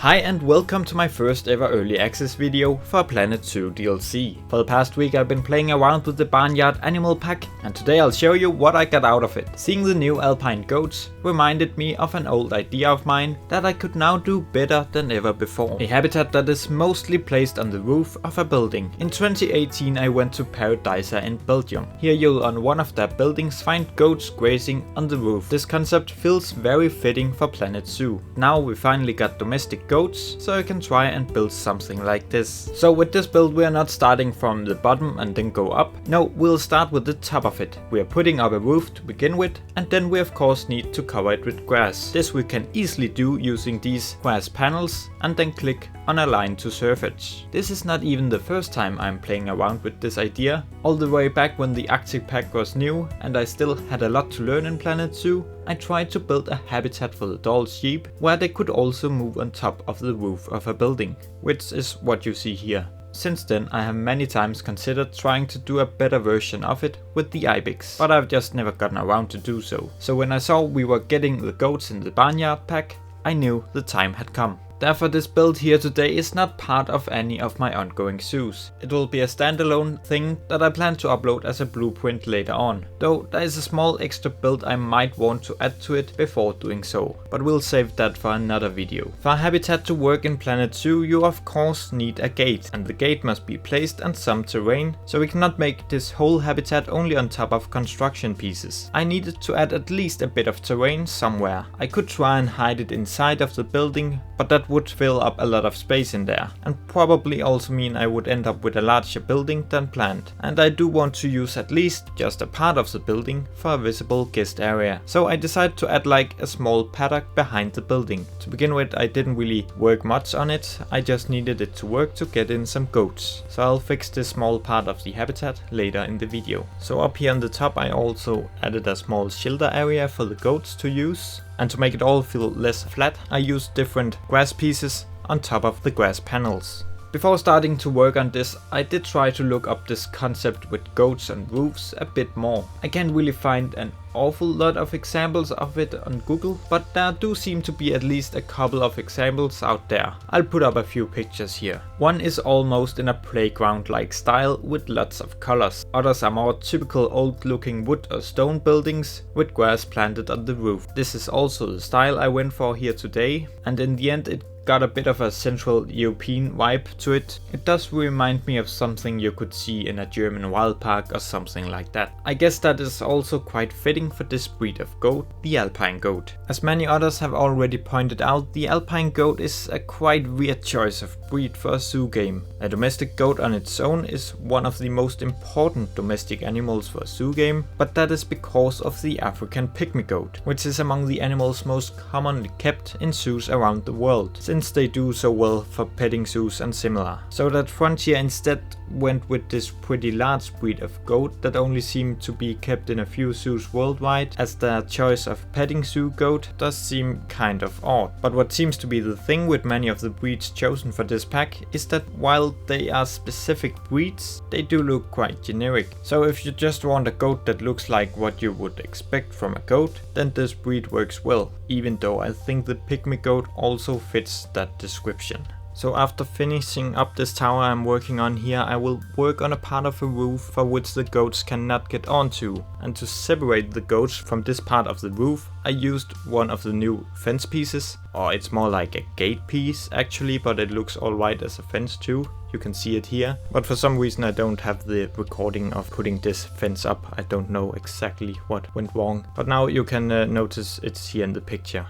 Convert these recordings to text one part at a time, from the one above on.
Hi and welcome to my first ever early access video for Planet Zoo DLC. For the past week I've been playing around with the Barnyard animal pack, and today I'll show you what I got out of it. Seeing the new Alpine goats reminded me of an old idea of mine that I could now do better than ever before. A habitat that is mostly placed on the roof of a building. In 2018 I went to Daiza in Belgium. Here you'll on one of their buildings find goats grazing on the roof. This concept feels very fitting for Planet Zoo. Now we finally got domestic goats, so I can try and build something like this. So with this build we are not starting from the bottom and then go up. No, we'll start with the top of it. We are putting up a roof to begin with, and then we of course need to cover it with grass. This we can easily do using these grass panels and then click on align to surface. This is not even the first time I'm playing around with this idea. All the way back when the Arctic pack was new and I still had a lot to learn in Planet Zoo, I tried to build a habitat for the doll sheep where they could also move on top of the roof of a building, which is what you see here. Since then I have many times considered trying to do a better version of it with the ibex, but I've just never gotten around to do so. So when I saw we were getting the goats in the Barnyard pack, I knew the time had come. Therefore this build here today is not part of any of my ongoing zoos. It will be a standalone thing that I plan to upload as a blueprint later on, though there is a small extra build I might want to add to it before doing so, but we'll save that for another video. For a habitat to work in Planet Zoo you of course need a gate, and the gate must be placed on some terrain, so we cannot make this whole habitat only on top of construction pieces. I needed to add at least a bit of terrain somewhere. I could try and hide it inside of the building, but that would fill up a lot of space in there, and probably also mean I would end up with a larger building than planned. And I do want to use at least just a part of the building for a visible guest area. So I decided to add like a small paddock behind the building. To begin with I didn't really work much on it, I just needed it to work to get in some goats. So I'll fix this small part of the habitat later in the video. So up here on the top I also added a small shelter area for the goats to use. And to make it all feel less flat, I used different grass pieces on top of the grass panels. Before starting to work on this, I did try to look up this concept with goats and roofs a bit more. I can't really find an awful lot of examples of it on Google, but there do seem to be at least a couple of examples out there. I'll put up a few pictures here. One is almost in a playground like style with lots of colors. Others are more typical old looking wood or stone buildings with grass planted on the roof. This is also the style I went for here today, and in the end it got a bit of a Central European vibe to it. It does remind me of something you could see in a German wild park or something like that. I guess that is also quite fitting for this breed of goat, the Alpine Goat. As many others have already pointed out, the Alpine Goat is a quite weird choice of breed for a zoo game. A domestic goat on its own is one of the most important domestic animals for a zoo game, but that is because of the African pygmy goat, which is among the animals most commonly kept in zoos around the world, since they do so well for petting zoos and similar. So that Frontier instead went with this pretty large breed of goat that only seem to be kept in a few zoos worldwide, as their choice of petting zoo goat does seem kind of odd. But what seems to be the thing with many of the breeds chosen for this pack is that while they are specific breeds, they do look quite generic. So if you just want a goat that looks like what you would expect from a goat, then this breed works well, even though I think the pygmy goat also fits that description. So after finishing up this tower I'm working on here, I will work on a part of a roof for which the goats cannot get onto. And to separate the goats from this part of the roof, I used one of the new fence pieces, or it's more like a gate piece actually, but it looks alright as a fence too. You can see it here, but for some reason I don't have the recording of putting this fence up. I don't know exactly what went wrong, but now you can notice it's here in the picture.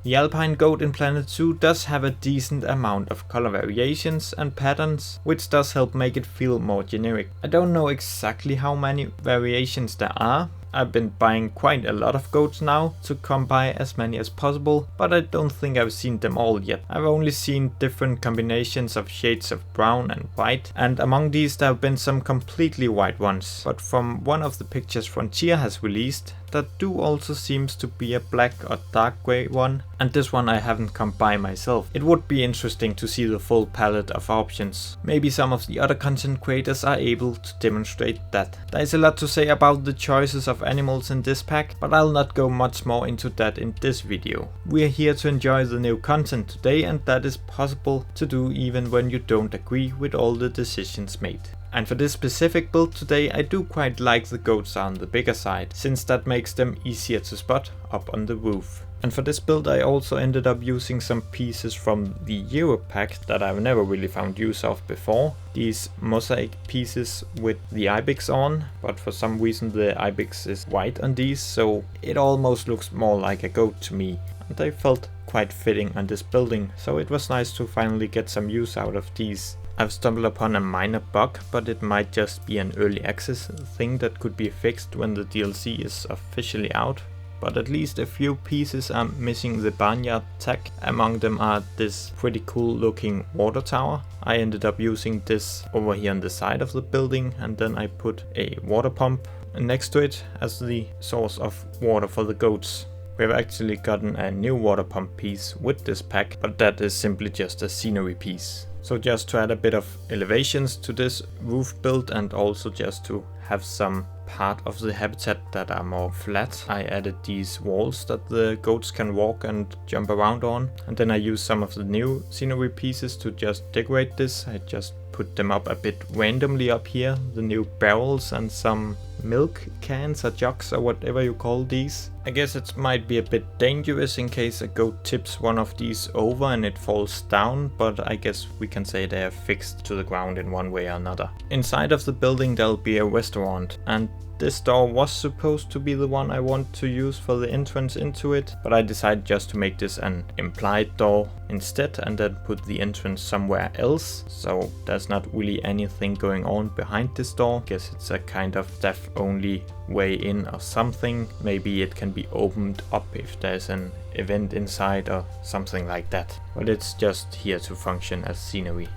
The Alpine Goat in Planet Zoo does have a decent amount of color variations and patterns, which does help make it feel more generic. I don't know exactly how many variations there are. I've been buying quite a lot of goats now to come by as many as possible, but I don't think I've seen them all yet. I've only seen different combinations of shades of brown and white, and among these there have been some completely white ones. But from one of the pictures Frontier has released, there do also seems to be a black or dark grey one, and this one I haven't come by myself. It would be interesting to see the full palette of options. Maybe some of the other content creators are able to demonstrate that. There is a lot to say about the choices of animals in this pack, but I'll not go much more into that in this video. We are here to enjoy the new content today, and that is possible to do even when you don't agree with all the decisions made. And for this specific build today, I do quite like the goats on the bigger side, since that makes them easier to spot up on the roof. And for this build I also ended up using some pieces from the Europe pack that I've never really found use of before. These mosaic pieces with the ibex on, but for some reason the ibex is white on these, so it almost looks more like a goat to me. And they felt quite fitting on this building, so it was nice to finally get some use out of these. I've stumbled upon a minor bug, but it might just be an early access thing that could be fixed when the DLC is officially out. But at least a few pieces are missing the Barnyard tag. Among them are this pretty cool looking water tower. I ended up using this over here on the side of the building, and then I put a water pump next to it as the source of water for the goats. We've actually gotten a new water pump piece with this pack, but that is simply just a scenery piece. So just to add a bit of elevations to this roof build, and also just to have some part of the habitat that are more flat, I added these walls that the goats can walk and jump around on. And then I used some of the new scenery pieces to just decorate this. I just put them up a bit randomly up here, the new barrels and some milk cans or jugs or whatever you call these. I guess it might be a bit dangerous in case a goat tips one of these over and it falls down, but I guess we can say they are fixed to the ground in one way or another. Inside of the building there'll be a restaurant, and this door was supposed to be the one I want to use for the entrance into it, but I decided just to make this an implied door instead and then put the entrance somewhere else, so there's not really anything going on behind this door. I guess it's a kind of staff only way in or something. Maybe it can be opened up if there's an event inside or something like that, but it's just here to function as scenery.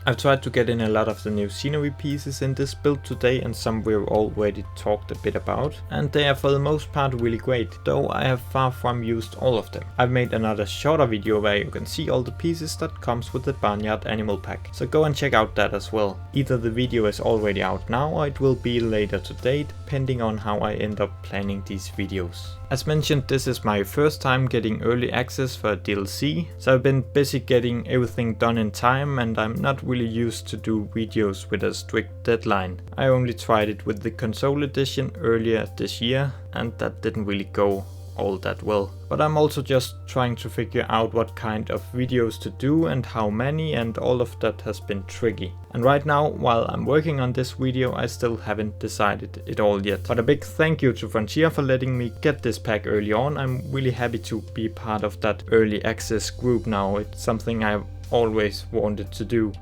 I've tried to get in a lot of the new scenery pieces in this build today, and some we've already talked a bit about, and they are for the most part really great, though I have far from used all of them. I've made another shorter video where you can see all the pieces that comes with the Barnyard animal pack, so go and check out that as well. Either the video is already out now or it will be later today, depending on how I end up planning these videos. As mentioned, this is my first time getting early access for a DLC, so I've been busy getting everything done in time, and I'm not really used to do videos with a strict deadline. I only tried it with the console edition earlier this year, and that didn't really go all that well. But I'm also just trying to figure out what kind of videos to do and how many, and all of that has been tricky. And right now, while I'm working on this video, I still haven't decided it all yet. But a big thank you to Frontier for letting me get this pack early on. I'm really happy to be part of that early access group now. It's something I've always wanted to do.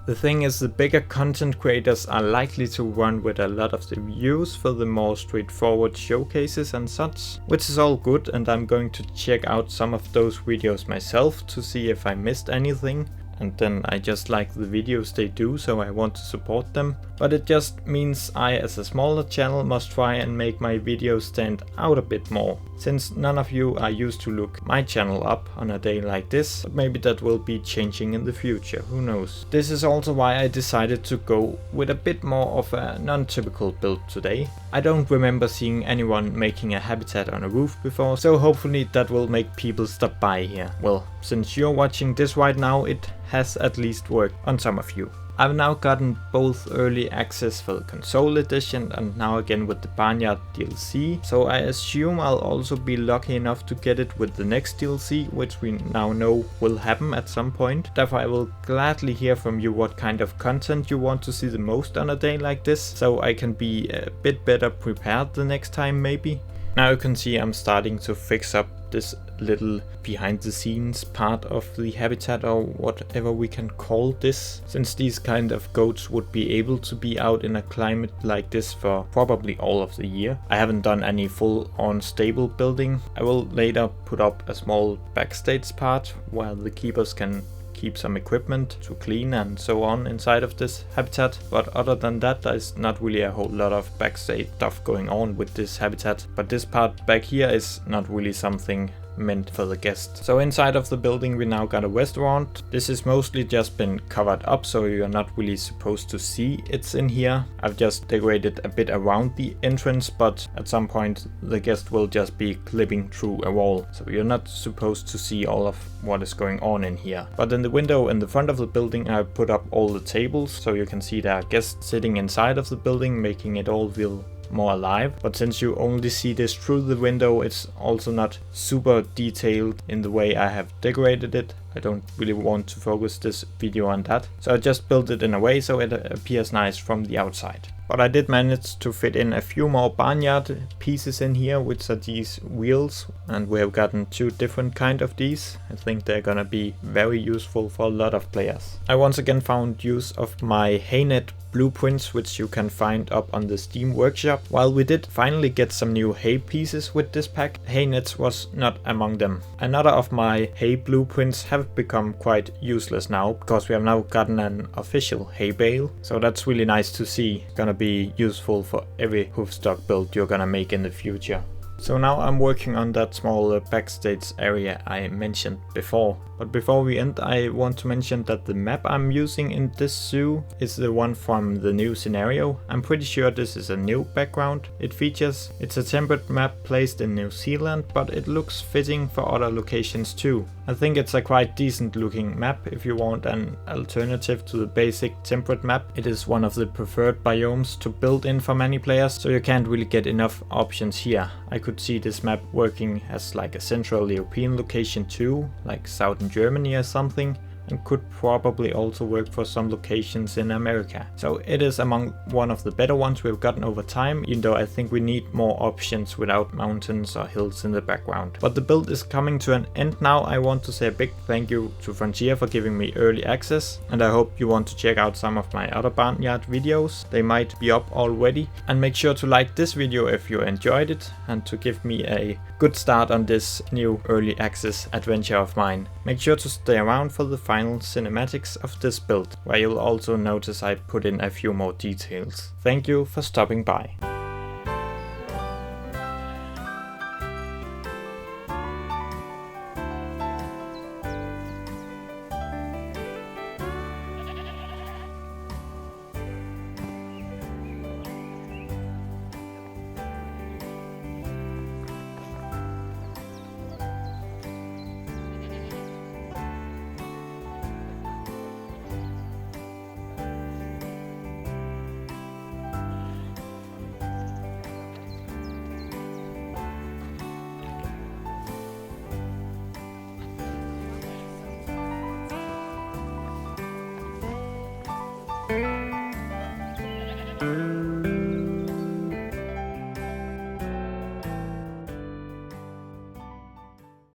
The thing is, the bigger content creators are likely to run with a lot of the views for the more straightforward showcases and such, which is all good, and I'm going to check out some of those videos myself to see if I missed anything. And then I just like the videos they do, so I want to support them. But it just means I, as a smaller channel, must try and make my videos stand out a bit more. Since none of you are used to look my channel up on a day like this, but maybe that will be changing in the future, who knows. This is also why I decided to go with a bit more of a non-typical build today. I don't remember seeing anyone making a habitat on a roof before, so hopefully that will make people stop by here. Well, since you're watching this right now, it has at least worked on some of you. I've now gotten both early access for the console edition and now again with the Barnyard DLC, so I assume I'll also be lucky enough to get it with the next DLC, which we now know will happen at some point. Therefore I will gladly hear from you what kind of content you want to see the most on a day like this, so I can be a bit better prepared the next time maybe. Now you can see I'm starting to fix up this little behind the scenes part of the habitat, or whatever we can call this, since these kind of goats would be able to be out in a climate like this for probably all of the year. I haven't done any full on stable building. I will later put up a small backstage part where the keepers can keep some equipment to clean and so on inside of this habitat. But other than that, there's not really a whole lot of backstage stuff going on with this habitat. But this part back here is not really something meant for the guests. So inside of the building we now got a restaurant. This has mostly just been covered up, so you're not really supposed to see it's in here. I've just decorated a bit around the entrance, but at some point the guest will just be clipping through a wall, so you're not supposed to see all of what is going on in here. But in the window in the front of the building I put up all the tables, so you can see there are guests sitting inside of the building, making it all feel more alive. But since you only see this through the window, it's also not super detailed in the way I have decorated it. I don't really want to focus this video on that, so I just built it in a way so it appears nice from the outside. But I did manage to fit in a few more barnyard pieces in here, which are these wheels, and we have gotten 2 different kind of these. I think they're gonna be very useful for a lot of players. I once again found use of my haynet blueprints, which you can find up on the Steam workshop. While we did finally get some new hay pieces with this pack, haynets was not among them. Another of my hay blueprints have become quite useless now, because we have now gotten an official hay bale, so that's really nice to see. Gonna be useful for every hoofstock build you're gonna make in the future. So now I'm working on that small backstage area I mentioned before. But before we end, I want to mention that the map I'm using in this zoo is the one from the new scenario. I'm pretty sure this is a new background it features. It's a temperate map placed in New Zealand, but it looks fitting for other locations too. I think it's a quite decent looking map if you want an alternative to the basic temperate map. It is one of the preferred biomes to build in for many players, so you can't really get enough options here. I could see this map working as like a Central European location too, like Southern Germany or something, and could probably also work for some locations in America. So it is among one of the better ones we've gotten over time, even though I think we need more options without mountains or hills in the background. But the build is coming to an end now. I want to say a big thank you to Frontier for giving me early access, and I hope you want to check out some of my other Barnyard videos. They might be up already. And make sure to like this video if you enjoyed it, and to give me a good start on this new early access adventure of mine. Make sure to stay around for the final cinematics of this build, where you'll also notice I put in a few more details. Thank you for stopping by.